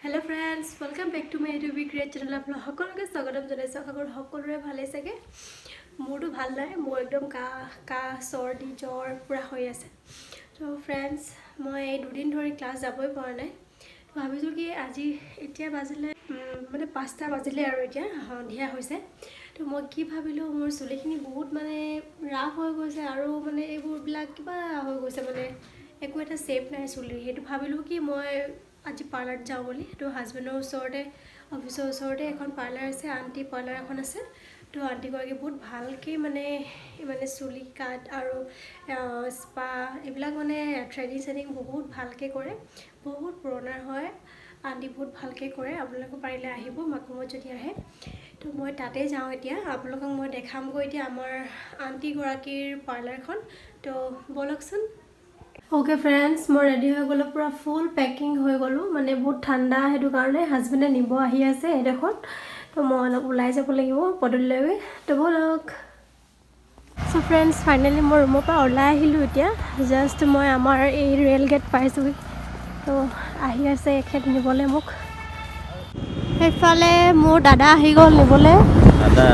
Hello friends, welcome back to my YouTube create channel. আপোনাক সকলোকে স্বাগতম জনাইছো। আগৰ সকলোৰে ভালে থাকে। মোৰটো ভাল নাই, মোৰ একদম কাহ চৰ্দি জ্বৰ পুৰা হৈ আছে। তো ফ্ৰেন্ডছ, মই এই দুদিন ধৰি ক্লাছ যাবই পৰা নাই। তো ভাবিছো কি আজি এতিয়া বাজিলে মানে 5টা বাজিলে আৰু এতিয়া সন্ধিয়া হৈছে। তো মই কি ভাবিলো মোৰ চুলিখিনি বহুত মানে ৰাফ হৈ গৈছে আৰু মানে এইবোৰবিলাক কিবা হৈ গৈছে মানে একো এটা শেপ নাই চুলি। সেইটো ভাবিলো কি মই আজি পাৰ্লাৰত যাওঁ বুলি। তো হাজবেণ্ডৰ ওচৰতে অফিচৰ ওচৰতে এখন পাৰ্লাৰ আছে, আণ্টি পাৰ্লাৰ এখন আছে। তো আণ্টিগৰাকী বহুত ভালকৈ মানে চুলি কাট আৰু স্পা এইবিলাক মানে থ্ৰেডিং বহুত ভালকৈ কৰে, বহুত পুৰণা হয়। আণ্টি বহুত ভালকৈ কৰে। আপোনালোকে পাৰিলে আহিব মাকুমত যদি আহে। তো মই তাতে যাওঁ এতিয়া, আপোনালোকক মই দেখামগৈ এতিয়া আমাৰ আণ্টিগৰাকীৰ পাৰ্লাৰখন। তো ব'লকচোন। ओके फ्रेंड्स, मैं रेडी हो गलो, पूरा फुल पैकिंग हो गलो, माने बहुत ठंडा हेतु कारणे हाजबेंडे निब आहि आछे एडखर। तो मैं अलप उलाई যাব লাগিব पदुलिলৈ। तो बोलक। सो फ्रेंड्स, फाइनली मैं रूমৰ পৰা ওলাই আহিলোঁ এতিয়া। জাষ্ট মই আমাৰ এই ৰেল গেট পাইছোঁ। তো আহি আছে এখেত নিবলৈ মোক। সেইফালে মোৰ দাদা আহি গ'ল নিবলৈ। দাদা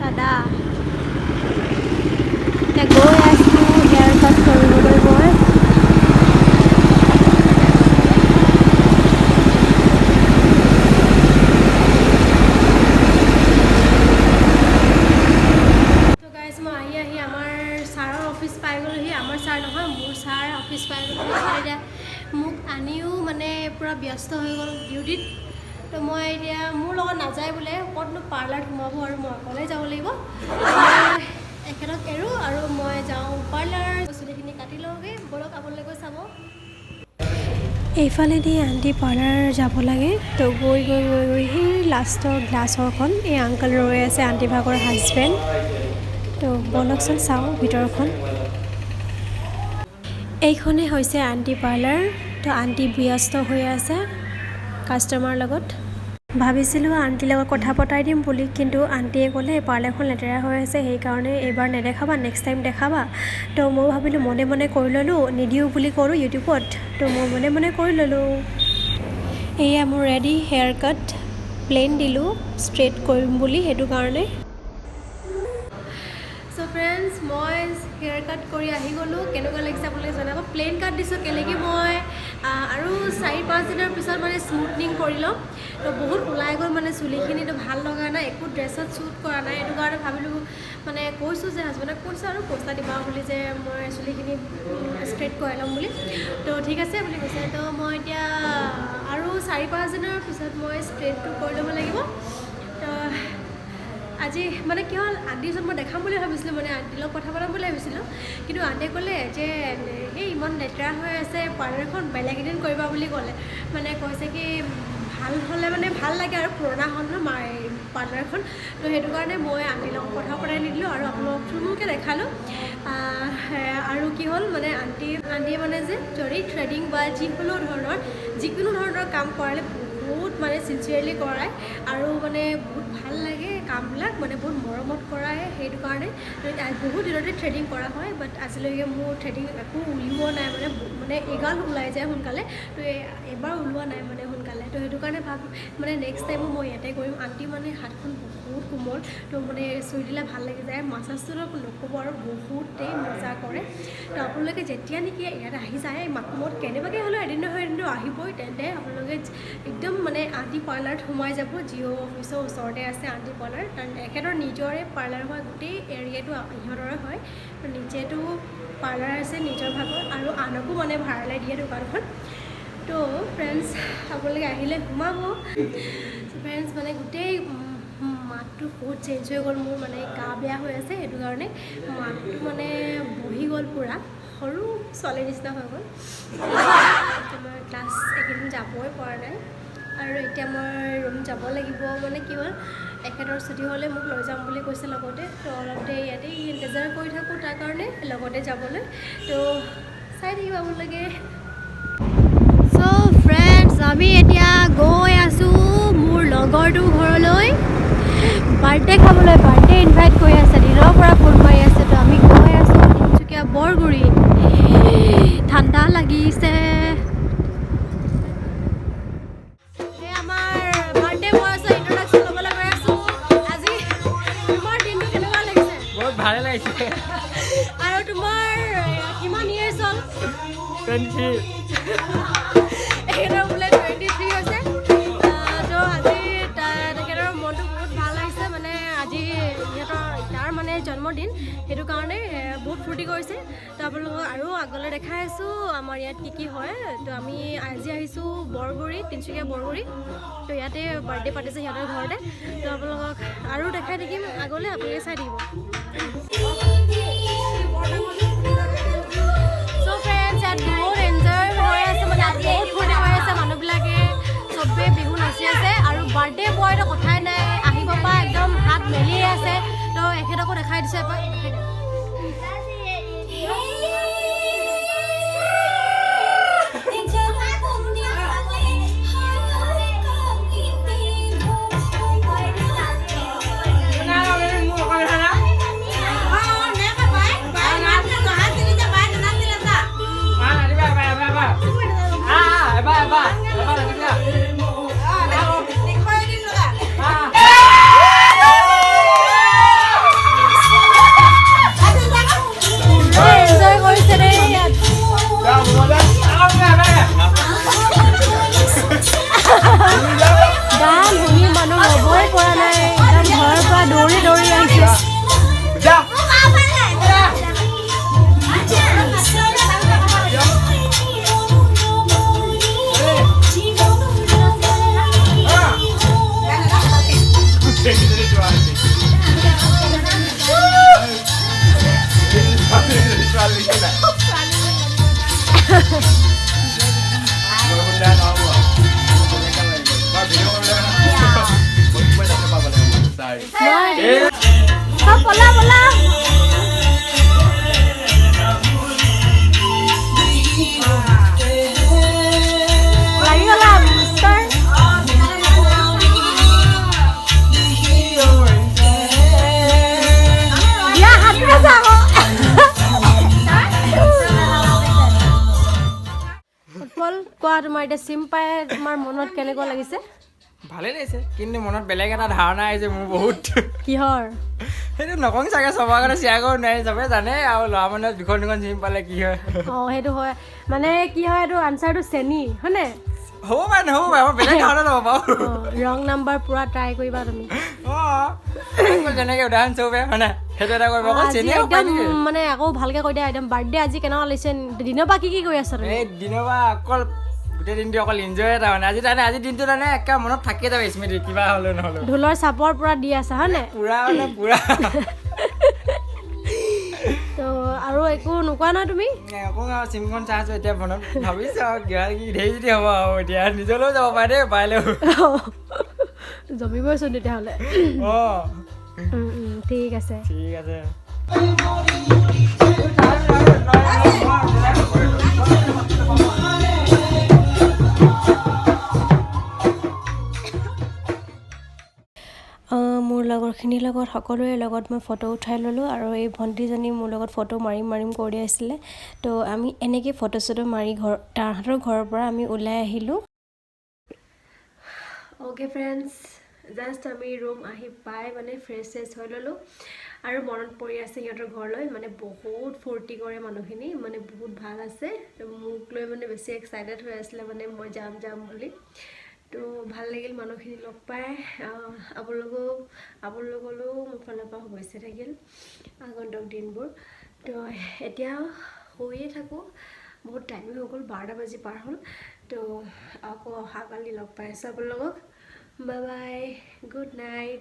দাদা গৈ আছোঁ হেয়াৰ কাট কৰিবলৈ মই। তো গাইজ, মই আহি আমাৰ ছাৰৰ অফিচ পাই গ'লোহি। আমাৰ ছাৰ নহয়, মোৰ ছাৰ অফিচ পাই গ'লোহি। এতিয়া মোক আনিও মানে পূৰা ব্যস্ত হৈ গ'ল ডিউটিত। তো মই এতিয়া মোৰ লগত নাযায় বোলে, ক'তনো পাৰ্লাৰত সোমাব আৰু মই অকলে যাব লাগিব। এখেতক এৰোঁ আৰু মই যাওঁ পাৰ্লাৰ। চুলিখিনি কাটি লওঁগৈ, ব'লক আপোনালোকে চাব। এইফালেদি আণ্টি পাৰ্লাৰ যাব লাগে। তো গৈ সেই লাষ্টৰ গ্লাছৰখন এই আংকল ৰৈ আছে, আণ্টি ভাগৰ হাজবেণ্ড। তো ব'লকচোন চাওঁ ভিতৰখন। এইখনেই হৈছে আণ্টি পাৰ্লাৰ। তো আণ্টি ব্যস্ত হৈ আছে কাষ্টমাৰ লগত। ভাবিছিলোঁ আণ্টিৰ লগত কথা পতাই দিম বুলি, কিন্তু আণ্টিয়ে ক'লে পাৰ্লাৰখন লেতেৰা হৈ আছে, সেইকাৰণে এইবাৰ নেদেখাবা, নেক্সট টাইম দেখাবা। তো মই ভাবিলোঁ মনে মনে কৰি ল'লোঁ, নিদিওঁ বুলি কৰোঁ ইউটিউবত। তো মই মনে মনে কৰি ল'লোঁ। এয়া মোৰ ৰেডি হেয়াৰ কাট, প্লেইন দিলোঁ ষ্ট্ৰেইট কৰিম বুলি, সেইটো কাৰণে। সো ফ্ৰেন্ডছ, মই হেয়াৰ কাট কৰি আহি গ'লোঁ। কেনেকুৱা লাগিছে আপোনালোকে জনাব। প্লেইন কাট দিছোঁ কেলেকি মই আৰু 4-5 দিনৰ পিছত মানে স্মুথনিং কৰি ল'ম। তো বহুত ওলাই গ'ল মানে চুলিখিনিতো ভাল লগা নাই, একো ড্ৰেছত শ্বুট কৰা নাই। সেইটো কাৰণে ভাবিলোঁ মানে কৈছোঁ যে হাজবেণ্ডক কৈছোঁ আৰু পইচা দিবা বুলি, যে মই চুলিখিনি ষ্ট্ৰেইট কৰাই ল'ম বুলি। তো ঠিক আছে বুলি কৈছে। তো মই এতিয়া আৰু 4-5 দিনৰ পিছত মই ষ্ট্ৰেইটটো কৰি ল'ব লাগিব। তো আজি মানে কি হ'ল, আণ্টিৰ ওচৰত মই দেখাম বুলি ভাবিছিলোঁ, মানে আণ্টিৰ লগত কথা পতাম বুলি ভাবিছিলোঁ। কিন্তু আণ্টিয়ে ক'লে যে এই ইমান লেতেৰা হৈ আছে পাৰ্লাৰখন, বেলেগ এদিন কৰিবা বুলি ক'লে। মানে কৈছে কি ভাল হ'লে মানে ভাল লাগে আৰু পুৰণা হ'ল ন পাৰ্লাৰখন। তো সেইটো কাৰণে মই আণ্টিৰ লগত কথা পতাই নিদিলোঁ আৰু আপোনালোকক থুলমূলকৈ দেখালোঁ। আৰু কি হ'ল মানে আণ্টিয়ে মানে যে যদি থ্ৰেডিং বা যিকোনো ধৰণৰ কাম কৰালে বহুত মানে চিনচিয়াৰলি কৰায় আৰু মানে বহুত ভাল লাগে কামবিলাক, মানে বহুত মৰমত কৰায়। সেইটো কাৰণে বহুত দিনতে থ্ৰেডিং কৰা হয়, বাট আজিলৈকে মোৰ থ্ৰেডিং একো উলিওৱা নাই, মানে এগাল ওলাই যায় সোনকালে। তো এবাৰ ওলোৱা নাই মানে সোনকালে। তো সেইটো কাৰণে মানে নেক্সট টাইমো মই ইয়াতে কৰিম। আণ্টি মানে হাতখন বহুত কোমল, তো মানে চুই দিলে ভাল লাগি যায়। মাছাজটো নক'ব আৰু বহুতেই মজা কৰে। তো আপোনালোকে যেতিয়া নেকি ইয়াত আহি যায় মাকুমত, কেনেবাকৈ হ'লেও এদিন নহয় এদিনটো আহিবই, তেন্তে আপোনালোকে একদম মানে আণ্টি পাৰ্লাৰত সোমাই যাব। জিঅ' অফিচৰ ওচৰতে আছে আণ্টি পাৰ্লাৰ, কাৰণ এখেতৰ নিজৰে পাৰ্লাৰ হয়, গোটেই এৰিয়াটো ইহঁতৰে হয়। তো নিজেতো পাৰ্লাৰ আছে নিজৰ ভাগৰ, আৰু আনকো মানে ভাড়ালৈ দিয়ে দোকানখন। তো ফ্ৰেণ্ডছ, আপোনালোকে আহিলে সোমাব। ফ্ৰেণ্ডছ, মানে গোটেই মাতটো বহুত চেঞ্জ হৈ গ'ল মোৰ, মানে গা বেয়া হৈ আছে, সেইটো কাৰণে মাতটো মানে বহি গ'ল, পূৰা সৰু ছোৱালীৰ নিচিনা হৈ গ'ল। মই ক্লাছ এইকেইদিন যাবই পৰা নাই আৰু এতিয়া মই ৰুম যাব লাগিব। মানে কি হ'ল, এখেতৰ ছুটি হ'লে মোক লৈ যাম বুলি কৈছে লগতে। তো অলপ দেৰি ইয়াতেই ইণ্টেজাৰ কৰি থাকোঁ তাৰ কাৰণে লগতে যাবলৈ। তো চাই থাকিব আপোনালোকে। চ' ফ্ৰেণ্ডছ, আমি এতিয়া গৈ আছোঁ মোৰ লগৰটো ঘৰলৈ বাৰ্থডে খাবলৈ। বাৰ্থডে ইনভাইট কৰি আছে, দিনৰ পৰা ফোন মাৰি আছে। তো আমি গৈ আছোঁ তিনিচুকীয়া বৰগুৰি। ঠাণ্ডা লাগিছে। 23 এখেতৰ বোলে 23 হৈছে তো আজি তেখেতৰ মনটো বহুত ভাল লাগিছে মানে আজি তাৰ মানে জন্মদিন সেইটো কাৰণে বহুত ফূৰ্তি কৰিছে তো আপোনালোকক আৰু আগলৈ দেখাই আছোঁ আমাৰ ইয়াত কি হয় তো আমি আজি আহিছোঁ বৰগুৰি তিনিচুকীয়া বৰগুৰি তো ইয়াতে বাৰ্থডে পাতিছে সিহঁতৰ ঘৰতে তো আপোনালোকক আৰু দেখাই থাকিম আগলৈ আপোনালোকে চাই থাকিব চ' ফ্ৰেণ্ডছ ইয়াত বহুত এনজয় হৈ আছে মানে ইয়াত বহুত ফূৰ্তি হৈ আছে মানুহবিলাকে চবেই বিহু নাচি আছে আৰু বাৰ্থডে বয়তো কথাই নাই আহিব পৰা একদম হাত মেলিয়ে আছে তো এখেতকো দেখাই দিছে এবাৰ কোৱা তোমাৰ এতিয়া চিম পাই তোমাৰ মনত কেনেকুৱা লাগিছে ভালে লাগিছে কিন্তু মনত বেলেগ এটা ধাৰণা আহিছে মোৰ বহুত কিহৰ সেইটো নকং চাগে সবাৰ কাৰণে শ্বেয়াৰ কৰিব নোৱাৰি চবে জানে আৰু ল'ৰা মানুহৰ দুখন দুখন চিম পালে কি হয় সেইটো হয় মানে কি হয় এইটো আনচাৰটো চেনি হয়নে হ'ব পাৰে মই বেলেগ ধাৰণা ল'ব পাৰোঁ ৰং নাম্বাৰ পুৰা ট্ৰাই কৰিবা তুমি যেনেকৈ উদাহৰণ স্বৰূপে হয়নে সেইটো এটা কৰিব অকল চেনি একদম মানে আকৌ ভালকৈ কৈ দিয়া একদম বাৰ্থডে আজি কেনেকুৱা লাগিছে দিনৰ পৰা কি কৰি আছা তুমি এই দিনৰ পৰা অকল গোটেই দিনটো অকল এনজয় এটা মানে আজিৰ দিনটো মানে একে মনত থাকিয়ে যাব স্মৃতি কিবা হ'লেও নহ'লেও ঢোলৰ চাপৰ পুৰা দি আছা হয়নে পুৰা মানে পুৰা তো আৰু একো নোকোৱা নহয় তুমি আকৌ চিমখন চাইছোঁ এতিয়া মনত ভাবিছোঁ আৰু কিবা কি ধেৰ যদি হ'ব আৰু এতিয়া নিজলৈও যাব পাৰে দেই পাৰিলেও জমিবইচোন তেতিয়াহ'লে অঁ ঠিক আছে ঠিক আছে মোৰ লগৰখিনিৰ লগত সকলোৰে লগত মই ফটো উঠাই ল'লোঁ আৰু এই ভণ্টিজনী মোৰ লগত ফটো মাৰিম কৰি আছিলে তো আমি এনেকৈ ফটো চটো মাৰি তাহাঁতৰ ঘৰৰ পৰা আমি ওলাই আহিলোঁ অ'কে ফ্ৰেণ্ডছ জাষ্ট আমি ৰুম আহি পাই মানে ফ্ৰেছ হৈ ল'লোঁ আৰু মনত পৰি আছে সিহঁতৰ ঘৰলৈ মানে বহুত ফূৰ্তি কৰে মানুহখিনি মানে বহুত ভাল আছে মোক লৈ মানে বেছি এক্সাইটেড হৈ আছিলে মানে মই যাম বুলি তো ভাল লাগিল মানুহখিনি লগ পাই আপোনালোকলৈও মোৰ ফালৰ পৰা শুভেচ্ছা থাকিল আগন্তুক দিনবোৰ তো এতিয়া শুইয়ে থাকোঁ বহুত টাইম হৈ গ'ল 12টা বাজি পাৰ হ'ল তো আকৌ অহাকালি লগ পাই আছোঁ আপোনালোকক বাই বাই গুড নাইট